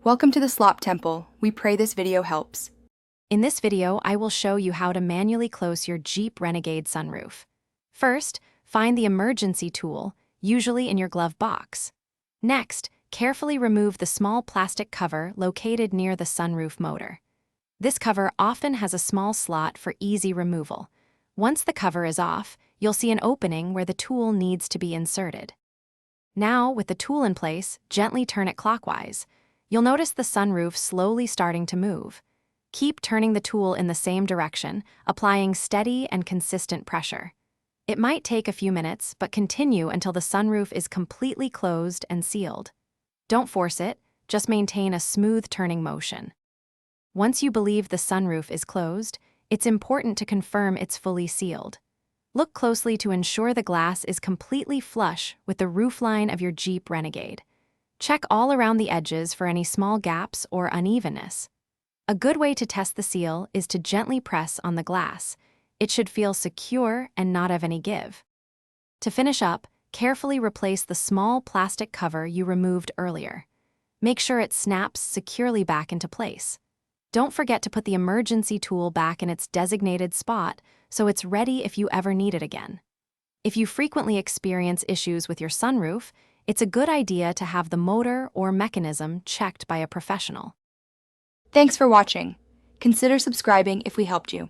Welcome to the Slop Temple. We pray this video helps. In this video, I will show you how to manually close your Jeep Renegade sunroof. First, find the emergency tool, usually in your glove box. Next, carefully remove the small plastic cover located near the sunroof motor. This cover often has a small slot for easy removal. Once the cover is off, you'll see an opening where the tool needs to be inserted. Now, with the tool in place, gently turn it clockwise. You'll notice the sunroof slowly starting to move. Keep turning the tool in the same direction, applying steady and consistent pressure. It might take a few minutes, but continue until the sunroof is completely closed and sealed. Don't force it, just maintain a smooth turning motion. Once you believe the sunroof is closed, it's important to confirm it's fully sealed. Look closely to ensure the glass is completely flush with the roofline of your Jeep Renegade. Check all around the edges for any small gaps or unevenness. A good way to test the seal is to gently press on the glass. It should feel secure and not have any give. To finish up, carefully replace the small plastic cover you removed earlier. Make sure it snaps securely back into place. Don't forget to put the emergency tool back in its designated spot so it's ready if you ever need it again. If you frequently experience issues with your sunroof, it's a good idea to have the motor or mechanism checked by a professional. Thanks for watching. Consider subscribing if we helped you.